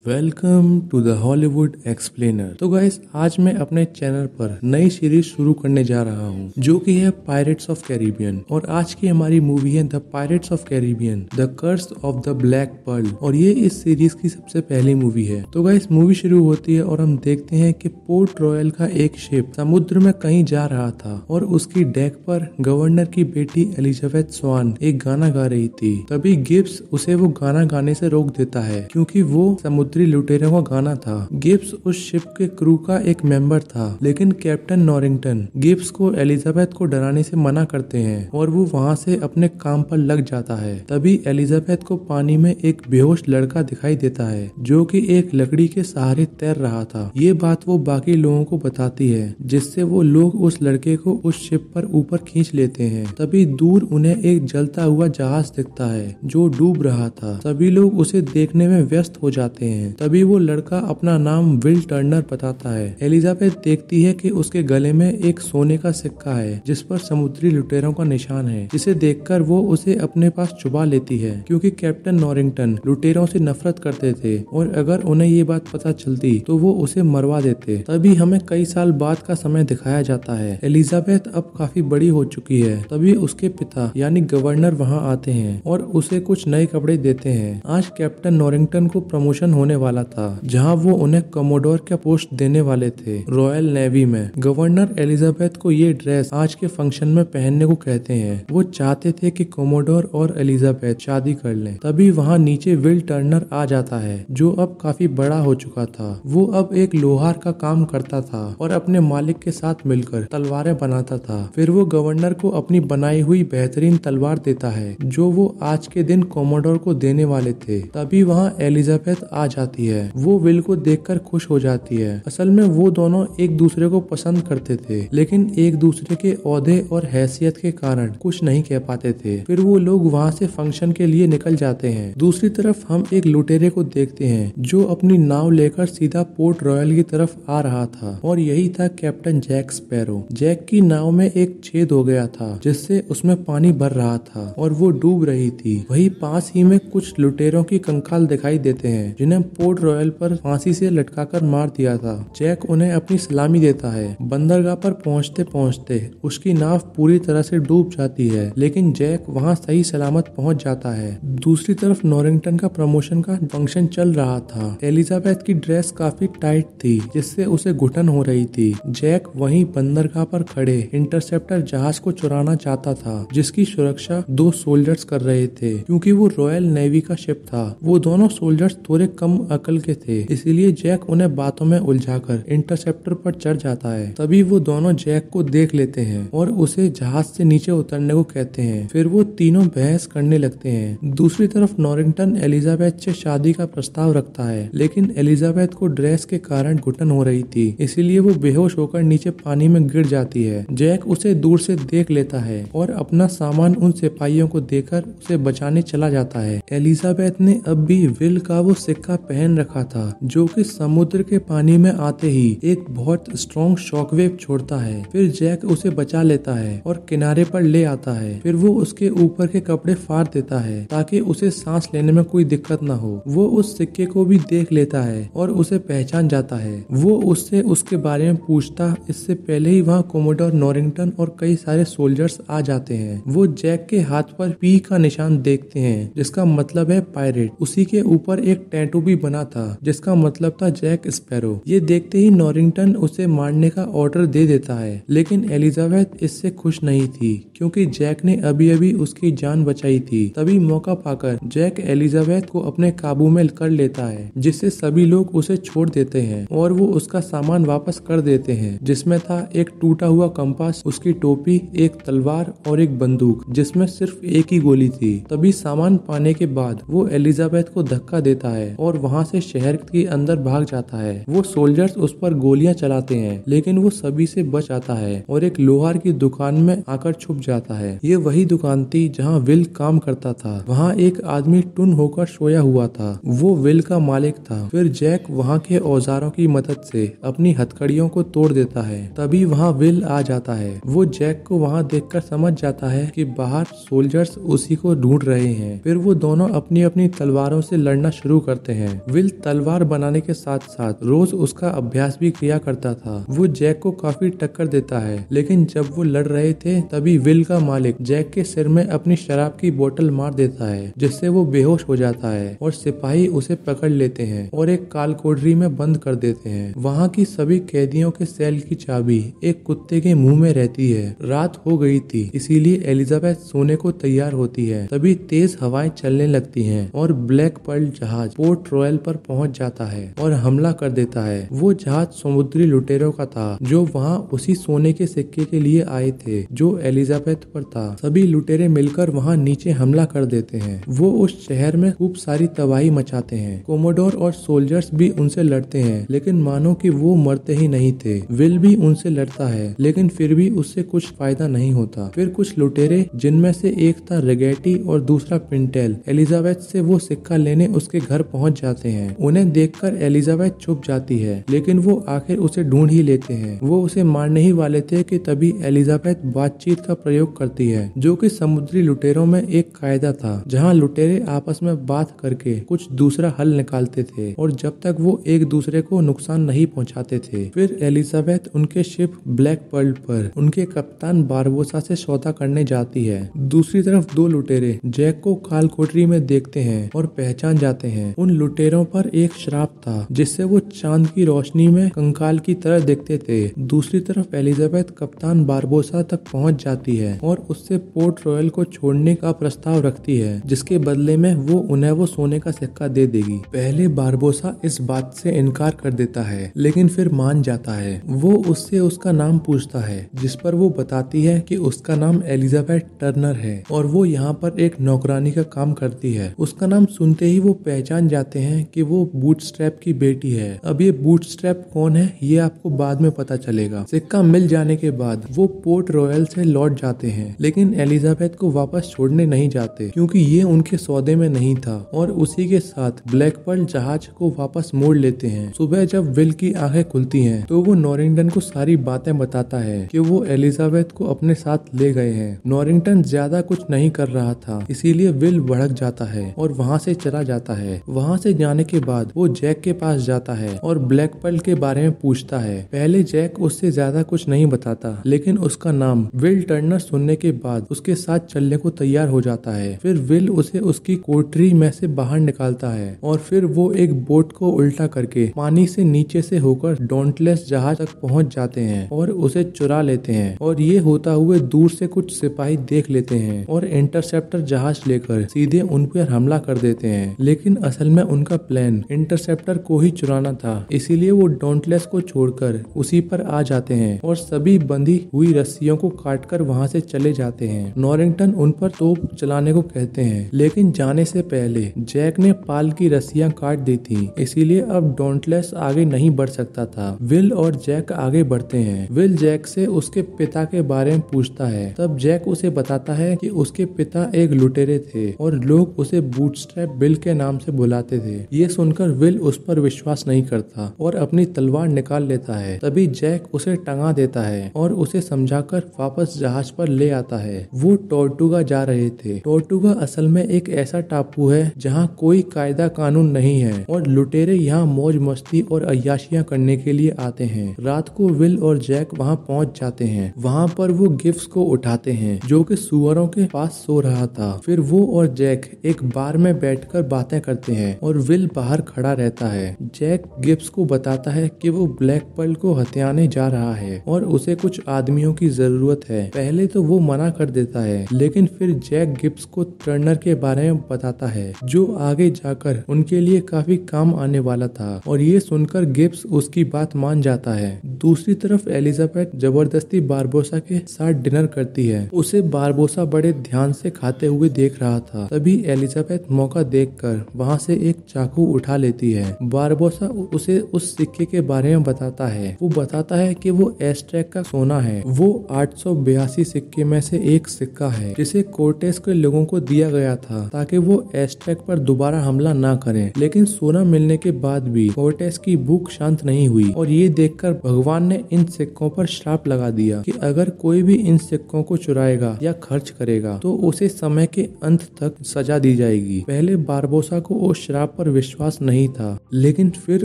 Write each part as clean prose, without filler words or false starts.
Welcome to the Hollywood explainer. तो guys, आज मैं अपने चैनल पर नई सीरीज शुरू करने जा रहा हूँ जो कि है पायरेट्स ऑफ कैरिबियन। और आज की हमारी मूवी है the pirates of Caribbean the curse of the black pearl. और ये इस सीरीज की सबसे पहली मूवी है। तो गाइस, मूवी शुरू होती है और हम देखते हैं कि पोर्ट रॉयल का एक शिप समुद्र में कहीं जा रहा था और उसकी डेक पर गवर्नर की बेटी एलिजाबेथ स्वान एक गाना गा रही थी। तभी गिब्स उसे वो गाना गाने से रोक देता है क्योंकि वो समुद्री लुटेरों का गाना था। गिब्स उस शिप के क्रू का एक मेंबर था, लेकिन कैप्टन नॉरिंगटन गिब्स को एलिजाबेथ को डराने से मना करते हैं और वो वहाँ से अपने काम पर लग जाता है। तभी एलिजाबेथ को पानी में एक बेहोश लड़का दिखाई देता है जो कि एक लकड़ी के सहारे तैर रहा था। ये बात वो बाकी लोगों को बताती है, जिससे वो लोग उस लड़के को उस शिप पर ऊपर खींच लेते हैं। तभी दूर उन्हें एक जलता हुआ जहाज दिखता है जो डूब रहा था। सभी लोग उसे देखने में व्यस्त हो जाते हैं। तभी वो लड़का अपना नाम विल टर्नर बताता है। एलिजाबेथ देखती है कि उसके गले में एक सोने का सिक्का है जिस पर समुद्री लुटेरों का निशान है, जिसे देखकर वो उसे अपने पास छुपा लेती है क्योंकि कैप्टन नॉरिंगटन लुटेरों से नफरत करते थे और अगर उन्हें ये बात पता चलती तो वो उसे मरवा देते। तभी हमें कई साल बाद का समय दिखाया जाता है। एलिजाबेथ अब काफी बड़ी हो चुकी है। तभी उसके पिता यानी गवर्नर वहाँ आते हैं और उसे कुछ नए कपड़े देते हैं। आज कैप्टन नॉरिंगटन को प्रमोशन होने वाला था, जहां वो उन्हें कमोडोर का पोस्ट देने वाले थे रॉयल नेवी में। गवर्नर एलिजाबेथ को ये ड्रेस आज के फंक्शन में पहनने को कहते हैं। वो चाहते थे कि कमोडोर और एलिजाबेथ शादी कर लें। तभी वहां नीचे विल टर्नर आ जाता है जो अब काफी बड़ा हो चुका था। वो अब एक लोहार का काम करता था और अपने मालिक के साथ मिलकर तलवारें बनाता था। फिर वो गवर्नर को अपनी बनाई हुई बेहतरीन तलवार देता है जो वो आज के दिन कमोडोर को देने वाले थे। तभी वहाँ एलिजाबेथ आ जाती है। वो विल को देखकर खुश हो जाती है। असल में वो दोनों एक दूसरे को पसंद करते थे, लेकिन एक दूसरे के ओहदे और हैसियत के कारण कुछ नहीं कह पाते थे। फिर वो लोग वहाँ से फंक्शन के लिए निकल जाते हैं। दूसरी तरफ हम एक लुटेरे को देखते हैं जो अपनी नाव लेकर सीधा पोर्ट रॉयल की तरफ आ रहा था और यही था कैप्टन जैक स्पैरो। जैक की नाव में एक छेद हो गया था जिससे उसमें पानी भर रहा था और वो डूब रही थी। वही पास ही में कुछ लुटेरों की कंकाल दिखाई देते हैं जिन्हें पोर्ट रॉयल पर फांसी से लटकाकर मार दिया था। जैक उन्हें अपनी सलामी देता है। बंदरगाह पर पहुंचते पहुंचते उसकी नाव पूरी तरह से डूब जाती है, लेकिन जैक वहां सही सलामत पहुंच जाता है। दूसरी तरफ नॉरिंगटन का प्रमोशन का फंक्शन चल रहा था। एलिजाबेथ की ड्रेस काफी टाइट थी जिससे उसे घुटन हो रही थी। जैक वहीं बंदरगाह पर खड़े इंटरसेप्टर जहाज को चुराना चाहता था जिसकी सुरक्षा दो सोल्जर्स कर रहे थे क्योंकि वो रॉयल नेवी का शिप था। वो दोनों सोल्जर्स थोड़े कम अकल के थे, इसीलिए जैक उन्हें बातों में उलझाकर इंटरसेप्टर पर चढ़ जाता है। तभी वो दोनों जैक को देख लेते हैं और उसे जहाज से नीचे उतरने को कहते हैं। फिर वो तीनों बहस करने लगते हैं। दूसरी तरफ नॉरिंगटन एलिजाबेथ से शादी का प्रस्ताव रखता है, लेकिन एलिजाबेथ को ड्रेस के कारण घुटन हो रही थी, इसीलिए वो बेहोश होकर नीचे पानी में गिर जाती है। जैक उसे दूर से देख लेता है और अपना सामान उन सिपाहियों को देकर उसे बचाने चला जाता है। एलिजाबेथ ने अब भी विल का वो सिक्का पहन रखा था जो कि समुद्र के पानी में आते ही एक बहुत स्ट्रॉन्ग शॉकवेव छोड़ता है। फिर जैक उसे बचा लेता है और किनारे पर ले आता है। फिर वो उसके ऊपर के कपड़े फाड़ देता है ताकि उसे सांस लेने में कोई दिक्कत ना हो। वो उस सिक्के को भी देख लेता है और उसे पहचान जाता है। वो उससे उसके बारे में पूछता, इससे पहले ही वहाँ कमोडोर नॉरिंगटन और कई सारे सोल्जर्स आ जाते हैं। वो जैक के हाथ पर पी का निशान देखते हैं जिसका मतलब है पायरेट। उसी के ऊपर एक टैटू भी बना था जिसका मतलब था जैक स्पैरो। ये देखते ही नॉरिंगटन उसे मारने का ऑर्डर दे देता है, लेकिन एलिजाबेथ इससे खुश नहीं थी क्योंकि जैक ने अभी अभी उसकी जान बचाई थी। तभी मौका पाकर जैक एलिजाबेथ को अपने काबू में कर लेता है, जिससे सभी लोग उसे छोड़ देते हैं और वो उसका सामान वापस कर देते हैं, जिसमें था एक टूटा हुआ कंपास, उसकी टोपी, एक तलवार और एक बंदूक जिसमें सिर्फ एक ही गोली थी। तभी सामान पाने के बाद वो एलिजाबेथ को धक्का देता है और वहाँ से शहर के अंदर भाग जाता है। वो सोल्जर्स उस पर गोलियां चलाते हैं, लेकिन वो सभी से बच आता है और एक लोहार की दुकान में आकर छुप जाता है। ये वही दुकान थी जहाँ विल काम करता था। वहाँ एक आदमी टुन होकर सोया हुआ था। वो विल का मालिक था। फिर जैक वहाँ के औजारों की मदद से अपनी हथकड़ियों को तोड़ देता है। तभी वहाँ विल आ जाता है। वो जैक को वहाँ देखकर समझ जाता है कि बाहर सोल्जर्स उसी को ढूंढ रहे हैं। फिर वो दोनों अपनी अपनी तलवारों से लड़ना शुरू करते हैं। विल तलवार बनाने के साथ साथ रोज उसका अभ्यास भी किया करता था। वो जैक को काफी टक्कर देता है, लेकिन जब वो लड़ रहे थे तभी विल का मालिक जैक के सिर में अपनी शराब की बोतल मार देता है, जिससे वो बेहोश हो जाता है और सिपाही उसे पकड़ लेते हैं और एक काल कोठरी में बंद कर देते हैं। वहाँ की सभी कैदियों के सेल की चाबी एक कुत्ते के मुंह में रहती है। रात हो गई थी, इसीलिए एलिजाबेथ सोने को तैयार होती है। तभी तेज हवाएं चलने लगती हैं और ब्लैक पर्ल जहाज पोर्ट रॉयल पर पहुंच जाता है और हमला कर देता है। वो जहाज समुद्री लुटेरों का था जो वहाँ उसी सोने के सिक्के के लिए आए थे जो एलिजाबेथ पर था। सभी लुटेरे मिलकर वहाँ नीचे हमला कर देते हैं। वो उस शहर में खूब सारी तबाही मचाते हैं। कोमोडोर और सोल्जर्स भी उनसे लड़ते हैं, लेकिन मानो कि वो मरते ही नहीं थे। विल भी उनसे लड़ता है, लेकिन फिर भी उससे कुछ फायदा नहीं होता। फिर कुछ लुटेरे, जिनमें से एक था रेगेटी और दूसरा पिंटेल, एलिजाबेथ से वो सिक्का लेने उसके घर पहुंच जाते हैं। उन्हें देखकर एलिजाबेथ छुप जाती है, लेकिन वो आखिर उसे ढूंढ ही लेते हैं। वो उसे मारने ही वाले थे कि तभी एलिजाबेथ बातचीत का प्रयोग करती है, जो कि समुद्री लुटेरों में एक कायदा था, जहाँ लुटेरे आपस में बात करके कुछ दूसरा हल निकालते थे और जब तक वो एक दूसरे को नुकसान नहीं पहुंचाते थे। फिर एलिजाबेथ उनके शिप ब्लैक पर्ल पर उनके कप्तान बारबोसा से सौदा करने जाती है। दूसरी तरफ दो लुटेरे जैक को काल कोठरी में देखते हैं और पहचान जाते हैं। उन लुटेरों पर एक श्राप था, जिससे वो चांद की रोशनी में कंकाल की तरह दिखते थे। दूसरी तरफ एलिजाबेथ कप्तान बारबोसा तक पहुंच जाती है और उससे पोर्ट रॉयल को छोड़ने का प्रस्ताव रखती है, जिसके बदले में वो उन्हें वो सोने का सिक्का दे देगी। पहले बारबोसा इस बात से इनकार कर देता है, लेकिन फिर मान जाता है। वो उससे उसका नाम पूछता है, जिस पर वो बताती है कि उसका नाम एलिजाबेथ टर्नर है और वो यहाँ पर एक नौकरानी का काम करती है। उसका नाम सुनते ही वो पहचान जाते हैं कि वो बूटस्ट्रैप की बेटी है। अब ये बूटस्ट्रैप कौन है ये आपको बाद में पता चलेगा। सिक्का मिल जाने के बाद वो पोर्ट रॉयल से लौट जाते हैं, लेकिन एलिजाबेथ को वापस छोड़ने नहीं जाते, क्योंकि ये उनके सौदे में नहीं था, और उसी के साथ ब्लैक पर्ल जहाज को वापस मोड़ लेते हैं। सुबह जब विल की आंखें खुलती हैं, तो वो नॉरिंगटन को सारी बातें बताता है कि वो एलिजाबेथ को अपने साथ ले गए हैं। नॉरिंगटन ज्यादा कुछ नहीं कर रहा था, इसीलिए विल भड़क जाता है और वहाँ से चला जाता है। वहाँ से जाने के बाद वो जैक के पास जाता है और ब्लैक पर्ल के बारे में पूछता है। पहले जैक उससे ज्यादा कुछ नहीं बताता, लेकिन उसका नाम विल टर्नर सुनने के बाद उसके साथ चलने को तैयार हो जाता है। फिर विल उसे उसकी कोठरी में से बाहर निकालता है और फिर वो एक बोट को उल्टा करके पानी से नीचे से होकर डॉन्टलेस जहाज तक पहुंच जाते हैं और उसे चुरा लेते हैं। और ये होता हुए दूर से कुछ सिपाही देख लेते हैं और इंटरसेप्टर जहाज लेकर सीधे उन पर हमला कर देते हैं। लेकिन असल में उनका प्लान इंटरसेप्टर को ही चुराना था, इसीलिए वो डॉन्टलेस को छोड़कर उसी पर आ जाते हैं और सभी बंधी हुई रस्सियों को काटकर वहां से चले जाते हैं। नॉरिंगटन उन पर तोप चलाने को कहते हैं, लेकिन जाने से पहले जैक ने पाल की रस्सियां काट दी थी, इसीलिए अब डॉन्टलेस आगे नहीं बढ़ सकता था। विल और जैक आगे बढ़ते हैं। विल जैक से उसके पिता के बारे में पूछता है। तब जैक उसे बताता है कि उसके पिता एक लुटेरे थे और लोग उसे बूटस्ट्रैप बिल के नाम से बुलाते थे। ये सुनकर विल उस पर विश्वास नहीं करता और अपनी तलवार निकाल लेता है। तभी जैक उसे टंगा देता है और उसे समझाकर वापस जहाज पर ले आता है। वो टोर्टुगा जा रहे थे। टोर्टुगा असल में एक ऐसा टापू है जहाँ कोई कायदा कानून नहीं है और लुटेरे यहाँ मौज मस्ती और अय्याशियां करने के लिए आते हैं। रात को विल और जैक वहाँ पहुँच जाते हैं। वहाँ पर वो गिब्स को उठाते हैं, जो कि सुअरों के पास सो रहा था। फिर वो और जैक एक बार में बैठकर बातें करते हैं और विल बाहर खड़ा रहता है। जैक गिब्स को बताता है कि वो ब्लैक पर्ल को हथियाने जा रहा है और उसे कुछ आदमियों की जरूरत है। पहले तो वो मना कर देता है, लेकिन फिर जैक गिब्स को टर्नर के बारे में बताता है, जो आगे जाकर उनके लिए काफी काम आने वाला था, और ये सुनकर गिब्स उसकी बात मान जाता है। दूसरी तरफ एलिजाबेथ जबरदस्ती बारबोसा के साथ डिनर करती है। उसे बारबोसा बड़े ध्यान से खाते हुए देख रहा था। तभी एलिजाबेथ मौका देखकर वहाँ से एक चाकू उठा लेती है। बारबोसा उसे उस सिक्के के बारे में बताता है। वो बताता है कि वो एस्ट्रेक का सोना है। वो 882 सिक्के में से एक सिक्का है, जिसे कोर्टेस के लोगों को दिया गया था ताकि वो एस्ट्रेक पर दोबारा हमला ना करें। लेकिन सोना मिलने के बाद भी कोर्टेस की भूख शांत नहीं हुई और ये देखकर भगवान ने इन सिक्कों पर श्राप लगा दिया कि अगर कोई भी इन सिक्कों को चुराएगा या खर्च करेगा तो उसे समय के अंत तक सजा दी जाएगी। पहले बारबोसा को उस श्राप पर विश्वास नहीं था, लेकिन फिर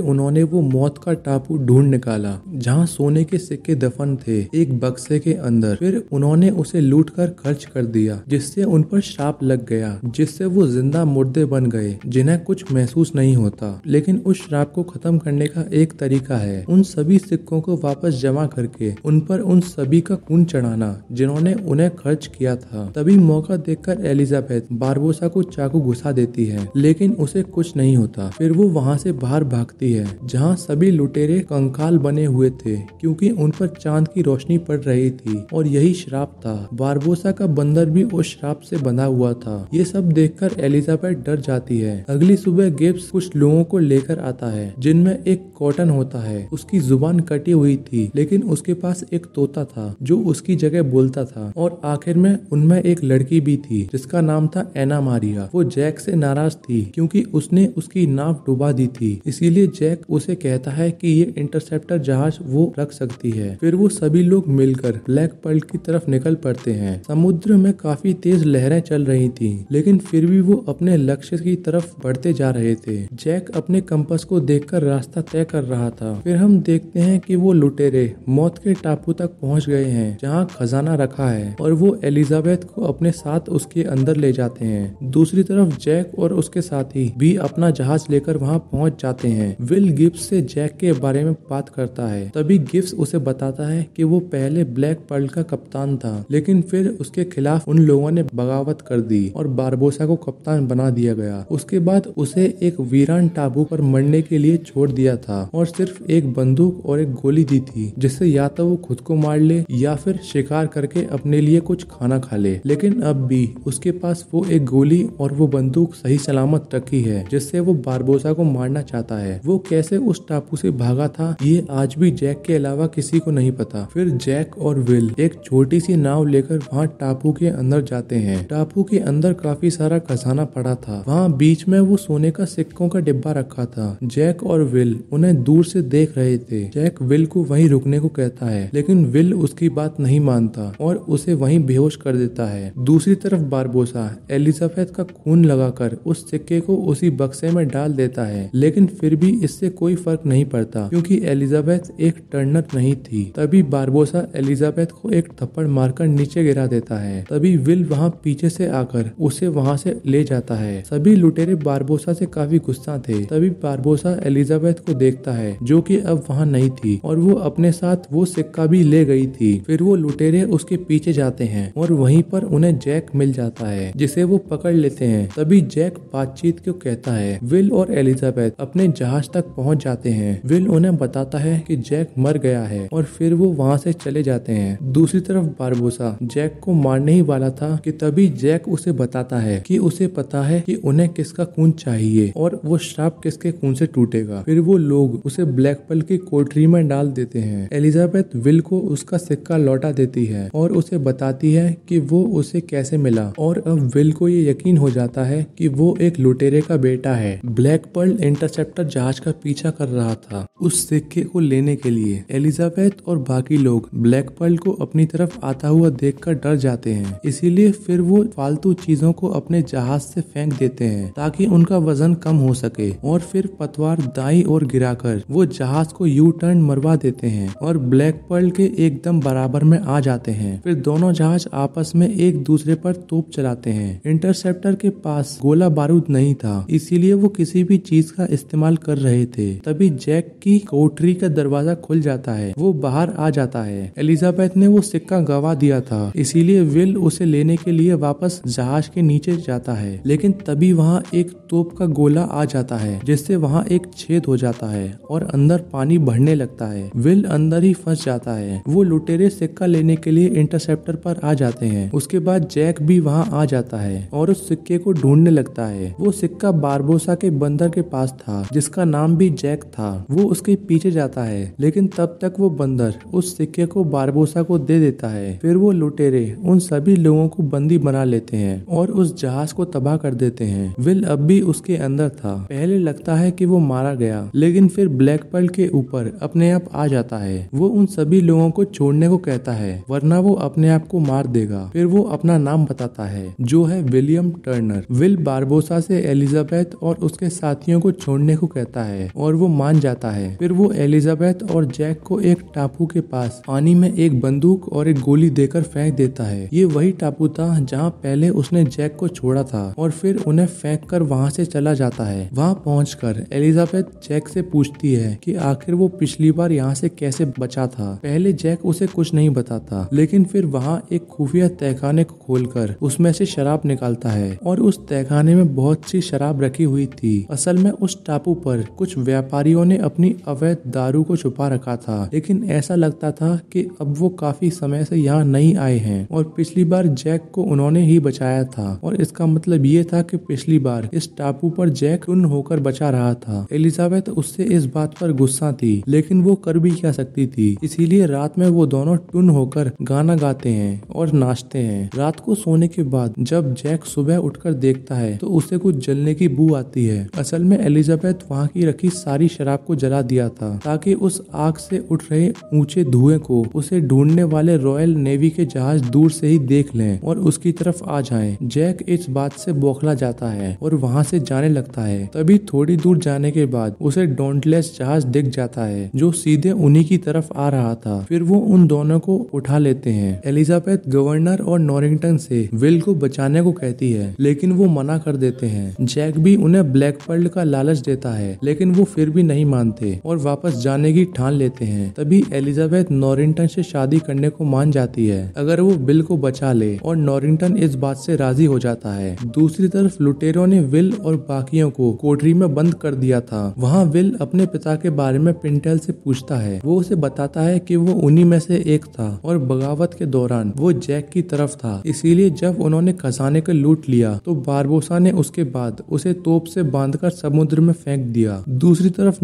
उन्होंने वो मौत का टापू ढूंढ निकाला जहाँ सोने के सिक्के दफन थे एक बक्से के अंदर। फिर उन्होंने उसे लूटकर खर्च कर दिया, जिससे उन पर श्राप लग गया, जिससे वो जिंदा मुर्दे बन गए जिन्हें कुछ महसूस नहीं होता। लेकिन उस श्राप को खत्म करने का एक तरीका है उन सभी सिक्कों को वापस जमा करके उन पर उन सभी का खून चढ़ाना जिन्होंने उन्हें खर्च किया था। तभी मौका देखकर एलिजाबेथ बारबोसा को चाकू घुसा देती है, लेकिन उसे कुछ नहीं होता। फिर वो वहाँ से बाहर भागती है जहाँ सभी लुटेरे कंकाल बने हुए थे, क्योंकि उन पर चांद की रोशनी पड़ रही थी और यही श्राप था। बारबोसा का बंदर भी उस श्राप से बंधा हुआ था। ये सब देखकर एलिजाबेथ डर जाती है। अगली सुबह गिब्स कुछ लोगों को लेकर आता है, जिनमें एक कॉटन होता है। उसकी जुबान कटी हुई थी, लेकिन उसके पास एक तोता था जो उसकी जगह बोलता था। और आखिर में उनमें एक लड़की भी थी जिसका नाम था एना मारिया। वो जैक से नाराज थी क्योंकि उसने उसकी नाव डुबा दी थी, इसीलिए जैक उसे कहता है कि ये इंटरसेप्टर जहाज वो रख सकती है। फिर वो सभी लोग मिलकर ब्लैक पर्ल की तरफ निकल पड़ते हैं। समुद्र में काफी तेज लहरें चल रही थी, लेकिन फिर भी वो अपने लक्ष्य की तरफ बढ़ते जा रहे थे। जैक अपने कंपास को देखकर रास्ता तय कर रहा था। फिर हम देखते हैं कि वो लुटेरे मौत के टापू तक पहुंच गए हैं जहां खजाना रखा है, और वो एलिजाबेथ को अपने साथ उसके अंदर ले जाते हैं। दूसरी तरफ जैक और उसके साथी भी अपना जहाज लेकर वहां पहुंच जाते हैं। विल गिब्स से जैक के बारे में बात करता है। तभी गिब्स उसे बताता है कि वो पहले ब्लैक पर्ल का कप्तान था, लेकिन फिर उसके खिलाफ उन लोगों ने बगावत कर दी और बारबोसा को कप्तान बना दिया गया। उसके बाद उसे एक वीरान टापू पर मरने के लिए छोड़ दिया था और सिर्फ एक बंदूक और एक गोली दी थी, जिससे या तो वो खुद को मार ले या फिर शिकार करके अपने लिए कुछ खाना खा ले। लेकिन अब भी उसके पास वो एक गोली और वो बंदूक सही सलामत रखी है, जिससे वो बारबोसा को मारना चाहता है। वो कैसे उस टापू से भागा था ये आज भी जैक के अलावा किसी को नहीं पता। फिर जैक और विल एक छोटी सी नाव लेकर वहाँ टापू के अंदर जाते हैं। टापू के अंदर काफी सारा खजाना पड़ा था। वहाँ बीच में वो सोने का सिक्कों का डिब्बा रखा था। जैक और विल उन्हें दूर से देख रहे थे। जैक विल को वहीं रुकने को कहता है, लेकिन विल उसकी बात नहीं मानता और उसे वहीं बेहोश कर देता है। दूसरी तरफ बारबोसा एलिजाबेथ का खून लगाकर उस सिक्के को उसी बक्से में डाल देता है, लेकिन फिर भी इससे कोई फर्क नहीं पड़ता क्योंकि एलिजाबेथ एक टर्नर नहीं थी। तभी बारबोसा एलिजाबेथ को एक थप्पड़ मारकर नीचे गिरा देता है। तभी विल वहाँ पीछे से आकर उसे वहाँ से ले जाता है। सभी लुटेरे बारबोसा से काफी गुस्सा थे। तभी बारबोसा एलिजाबेथ को देखता है जो कि अब वहाँ नहीं थी और वो अपने साथ वो सिक्का भी ले गई थी। फिर वो लुटेरे उसके पीछे जाते हैं और वहीं पर उन्हें जैक मिल जाता है, जिसे वो पकड़ लेते हैं। तभी जैक बातचीत को कहता है। विल और एलिजाबेथ अपने जहाज तक पहुंच जाते हैं। विल उन्हें बताता है कि जैक मर गया है और फिर वो वहां से चले जाते हैं। दूसरी तरफ बारबोसा जैक को मारने ही वाला था कि तभी जैक उसे बताता है कि उसे पता है कि उन्हें किसका खून चाहिए और वो श्राप किसके खून से टूटेगा। फिर वो लोग उसे ब्लैक पर्ल की कोठरी में डाल देते हैं। एलिजाबेथ विल को उसका सिक्का लौटा देती है और उसे बताती है कि वो उसे कैसे मिला, और अब विल को ये यकीन हो जाता है कि वो एक लुटेरे का बेटा है। ब्लैक पर्ल इंटरसेप्टर जहाज का पीछा कर रहा था उस सिक्के को लेने के लिए। एलिजाबेथ और बाकी लोग ब्लैक पर्ल को अपनी तरफ आता हुआ देखकर डर जाते हैं, इसीलिए फिर वो फालतू चीजों को अपने जहाज से फेंक देते हैं ताकि उनका वजन कम हो सके, और फिर पतवार दाईं ओर गिराकर वो जहाज को यू टर्न मरवा देते हैं और ब्लैक पर्ल के एकदम बराबर में आ जाते हैं। फिर दोनों जहाज आपस में एक दूसरे पर तोप चलाते हैं। इंटरसेप्टर के पास गोला बारूद नहीं था, इसीलिए वो किसी भी चीज का इस्तेमाल कर रहे थे। तभी जैक की कोठरी का दरवाजा खुल जाता है। वो बाहर आ जाता है। एलिजाबेथ ने वो सिक्का गवा दिया था, इसीलिए विल उसे लेने के लिए वापस जहाज के नीचे जाता है, लेकिन तभी वहाँ एक तोप का गोला आ जाता है, जिससे वहाँ एक छेद हो जाता है और अंदर पानी बढ़ने लगता है। विल अंदर ही फंस जाता है। वो लुटेरे सिक्का लेने के लिए इंटरसेप्टर पर आ जाते हैं। उसके बाद जैक भी वहाँ आ जाता है और उस सिक्के को ढूंढने लगता है। वो सिक्का बारबोसा के बंदर के पास था, जिसका नाम भी जैक था। वो उसके पीछे जाता है, लेकिन तब तक वो बंदर उस सिक्के को बारबोसा को दे देता है। फिर वो लुटेरे उन सभी लोगों को बंदी बना लेते हैं और उस जहाज को तबाह कर देते हैं। विल अब भी उसके अंदर था। पहले लगता है कि वो मारा गया, लेकिन फिर ब्लैक पर्ल के ऊपर अपने आप आ जाता है। वो उन सभी लोगों को छोड़ने को कहता है, वरना वो अपने आप को मार देगा। फिर वो अपना नाम बताता है, जो है विलियम टर्नर। विल बारबोसा से एलिजाबेथ और उसके साथियों को छोड़ने को कहता है और वो मान जाता है। फिर वो एलिजाबेथ और जैक को एक टापू के पास पानी में एक बंदूक और एक गोली देकर फेंक देता है। ये वही टापू था जहाँ पहले उसने जैक को छोड़ा था और फिर उन्हें फेंक कर वहाँ से चला जाता है। वहाँ पहुंचकर एलिजाबेथ जैक से पूछती है कि आखिर वो पिछली बार यहाँ से कैसे बचा था। पहले जैक उसे कुछ नहीं बताता, लेकिन फिर वहाँ एक खुफिया तहखाने को खोलकर उसमें से शराब निकालता है और उस तहखाने में बहुत सी शराब रखी हुई थी। असल में उस टापू पर कुछ व्यापारियों ने अपनी अवैध दारू को छुपा रखा था, लेकिन ऐसा लगता था कि अब वो काफी समय से यहाँ नहीं आए हैं और पिछली बार जैक को उन्होंने ही बचाया था और इसका मतलब ये था कि पिछली बार इस टापू पर जैक टुन होकर बचा रहा था। एलिजाबेथ उससे इस बात पर गुस्सा थी, लेकिन वो कर भी क्या सकती थी। इसीलिए रात में वो दोनों टुन होकर गाना गाते हैं और नाचते हैं। रात को सोने के बाद जब जैक सुबह उठकर देखता है तो उसे कुछ जलने की बू आती है। असल में एलिजाबेथ वहाँ की रखी सारी शराब को जला दिया था ताकि उस आग से उठ रहे ऊंचे धुएं को उसे ढूंढने वाले रॉयल नेवी के जहाज दूर से ही देख लें और उसकी तरफ आ जाएं। जैक इस बात से बौखला जाता है और वहाँ से जाने लगता है। तभी थोड़ी दूर जाने के बाद उसे डॉन्टलेस जहाज दिख जाता है जो सीधे उन्हीं की तरफ आ रहा था। फिर वो उन दोनों को उठा लेते हैं। एलिजाबेथ गवर्नर और नॉरिंगटन से विल को बचाने को कहती है, लेकिन वो मना कर देते हैं। जैक भी उन्हें ब्लैक पर्ल का लालच देता है, लेकिन वो फिर भी नहीं मानते और वापस जाने की ठान लेते हैं। तभी एलिजाबेथ नॉरिंगटन से शादी करने को मान जाती है अगर वो विल को बचा ले और नॉरिंगटन इस बात से राजी हो जाता है। दूसरी तरफ लुटेरों ने विल और बाकियों को कोठरी में बंद कर दिया था। वहाँ विल अपने पिता के बारे में पिंटेल से पूछता है। वो उसे बताता है कि वो उन्हीं में से एक था और बगावत के दौरान वो जैक की तरफ था। इसीलिए जब उन्होंने खजाने को लूट लिया तो बारबोसा ने उसके बाद उसे तोप से बांधकर समुद्र में फेंक दिया। दूसरी तरफ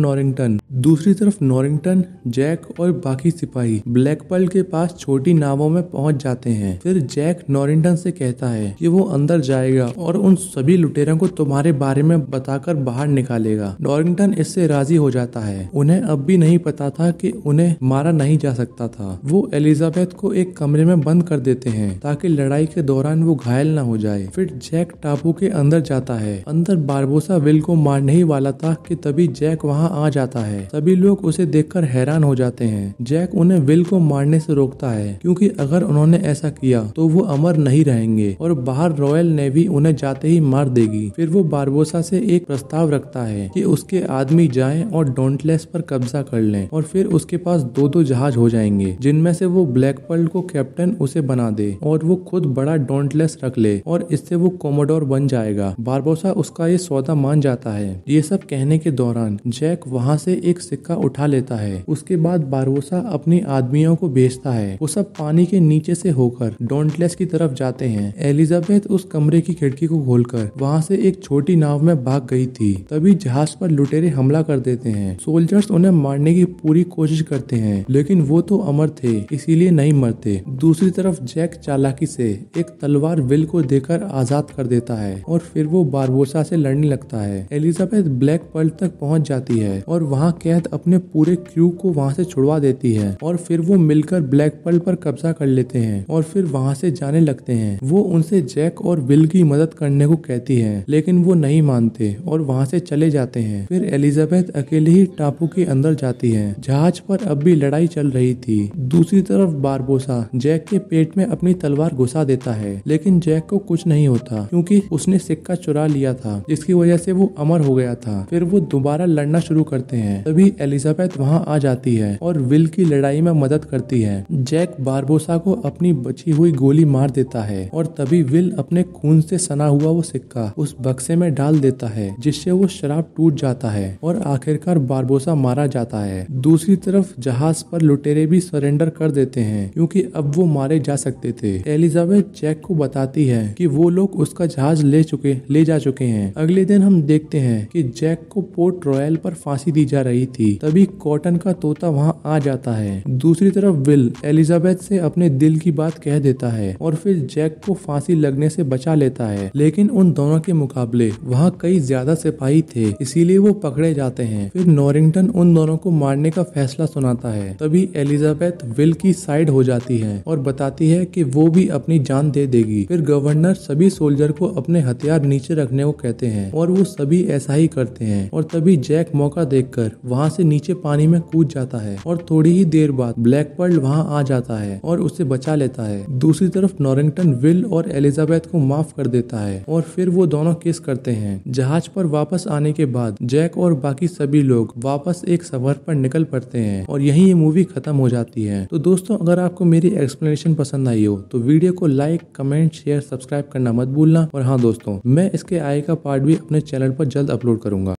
नॉरिंगटन, जैक और बाकी सिपाही ब्लैक पर्ल के पास छोटी नावों में पहुंच जाते हैं। फिर जैक नॉरिंगटन से कहता है कि वो अंदर जाएगा और उन सभी लुटेरों को तुम्हारे बारे में बताकर बाहर निकालेगा। नॉरिंगटन इससे राजी हो जाता है। उन्हें अब भी नहीं पता था कि उन्हें मारा नहीं जा सकता था। वो एलिजाबेथ को एक कमरे में बंद कर देते हैं ताकि लड़ाई के दौरान वो घायल न हो जाए। फिर जैक टापू के अंदर जाता है। अंदर बारबोसा विल को मारने ही वाला था कि तभी जैक वहाँ आ जाता है। सभी लोग उसे देखकर हैरान हो जाते हैं। जैक उन्हें विल को मारने से रोकता है क्योंकि अगर उन्होंने ऐसा किया तो वो अमर नहीं रहेंगे और बाहर रॉयल नेवी उन्हें जाते ही मार देगी। फिर वो बारबोसा से एक प्रस्ताव रखता है कि उसके आदमी जाएं और डॉन्टलेस पर कब्जा कर लें और फिर उसके पास दो जहाज हो जाएंगे जिनमें से वो ब्लैक पर्ल को कैप्टन उसे बना दे और वो खुद बड़ा डॉन्टलेस रख ले और इससे वो कोमोडोर बन जाएगा। बारबोसा उसका ये सौदा मान जाता है। ये सब कहने के दौरान जैक वहाँ से एक सिक्का उठा लेता है। उसके बाद बारबोसा अपनी आदमियों को भेजता है। वो सब पानी के नीचे से होकर डॉन्टलेस की तरफ जाते हैं। एलिजाबेथ उस कमरे की खिड़की को खोलकर वहाँ से एक छोटी नाव में भाग गई थी। तभी जहाज पर लुटेरे हमला कर देते हैं। सोल्जर्स उन्हें मारने की पूरी कोशिश करते हैं, लेकिन वो तो अमर थे इसीलिए नहीं मरते। दूसरी तरफ जैक चालाकी से एक तलवार विल को देकर आजाद कर देता है और फिर वो बारबोसा से लड़ने लगता है। एलिजाबेथ ब्लैक पर्ल तक पहुंच जाती है और वहां कैद अपने पूरे क्रू को वहां से छुड़वा देती है और फिर वो मिलकर ब्लैक पर्ल पर कब्जा कर लेते हैं और फिर वहां से जाने लगते हैं। वो उनसे जैक और विल की मदद करने को कहती है, लेकिन वो नहीं मानते और वहां से चले जाते हैं। फिर एलिजाबेथ अकेले ही टापू के अंदर जाती है। जहाज पर अब भी लड़ाई चल रही थी। दूसरी तरफ बारबोसा जैक के पेट में अपनी तलवार घुसा देता है, लेकिन जैक को कुछ नहीं होता क्योंकि उसने सिक्का चुरा लिया था, जिसकी वजह से वो अमर हो गया था। फिर वो दोबारा लड़ना शुरू करते हैं। तभी एलिजाबेथ वहां आ जाती है और विल की लड़ाई में मदद करती है। जैक बारबोसा को अपनी बची हुई गोली मार देता है और तभी विल अपने खून से सना हुआ वो सिक्का उस बक्से में डाल देता है, जिससे वो शराब टूट जाता है और आखिरकार बारबोसा मारा जाता है। दूसरी तरफ जहाज पर लुटेरे भी सरेंडर कर देते हैं क्योंकि अब वो मारे जा सकते थे। एलिजाबेथ जैक को बताती है कि वो लोग उसका जहाज ले जा चुके हैं। अगले दिन हम देखते हैं कि जैक को पोर्ट रॉयल पर फांसी दी जा रही थी। तभी कॉटन का तोता वहां आ जाता है। दूसरी तरफ विल एलिजाबेथ से अपने दिल की बात कह देता है और फिर जैक को फांसी लगने से बचा लेता है, लेकिन उन दोनों के मुकाबले वहां कई ज्यादा सिपाही थे, इसीलिए वो पकड़े जाते हैं। फिर नॉरिंगटन उन दोनों को मारने का फैसला सुनाता है। तभी एलिजाबेथ विल की साइड हो जाती है और बताती है कि वो भी अपनी जान दे देगी। फिर गवर्नर सभी सोल्जर को अपने हथियार नीचे रखने को कहते हैं है और वो सभी ऐसा ही करते हैं। और तभी जैक मौका देखकर वहाँ से नीचे पानी में कूद जाता है और थोड़ी ही देर बाद ब्लैक पर्ल वहाँ आ जाता है और उसे बचा लेता है। दूसरी तरफ नॉरिंगटन विल और एलिजाबेथ को माफ कर देता है और फिर वो दोनों किस करते हैं। जहाज पर वापस आने के बाद जैक और बाकी सभी लोग वापस एक सफर पर निकल पड़ते हैं और यहीं ये मूवी खत्म हो जाती है। तो दोस्तों, अगर आपको मेरी एक्सप्लेनेशन पसंद आई हो तो वीडियो को लाइक, कमेंट, शेयर, सब्सक्राइब करना मत भूलना। और हाँ दोस्तों, मैं इसके आगे का पार्ट भी अपने चैनल पर जल्द अपलोड करूंगा।